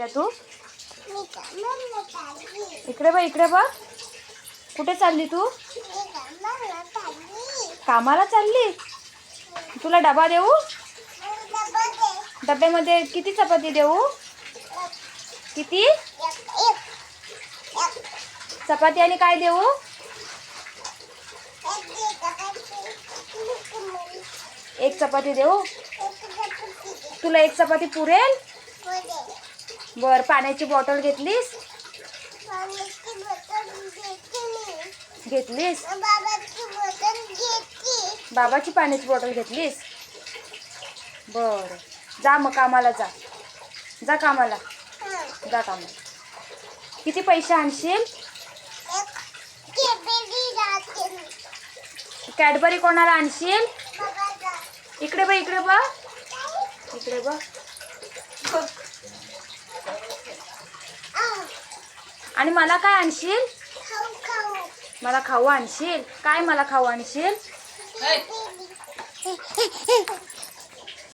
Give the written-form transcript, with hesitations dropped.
चालली तू? इकडे बघ, इकडे बघ. कुठे चालली तू? कामाला चालली? तुला डबा देऊ? डब्यामध्ये किती चपाती देऊ? किती चपाती आणि काय देऊ? एक चपाती देऊ? तुला एक चपाती पुरेल? बर. पाण्याची बॉटल घेतलीस? घेतलीस? बाबाची पाण्याची बॉटल घेतलीस? बर. जा मग कामाला जा. जा कामाला. जा कामाला. किती पैसे आणशील? कॅडबरी कोणाला आणशील? इकडे बघ, इकडे बघ, इकडे बघ. आणि मला काय आणशील? मला खाऊ आणशील? काय मला खाऊ आणशील?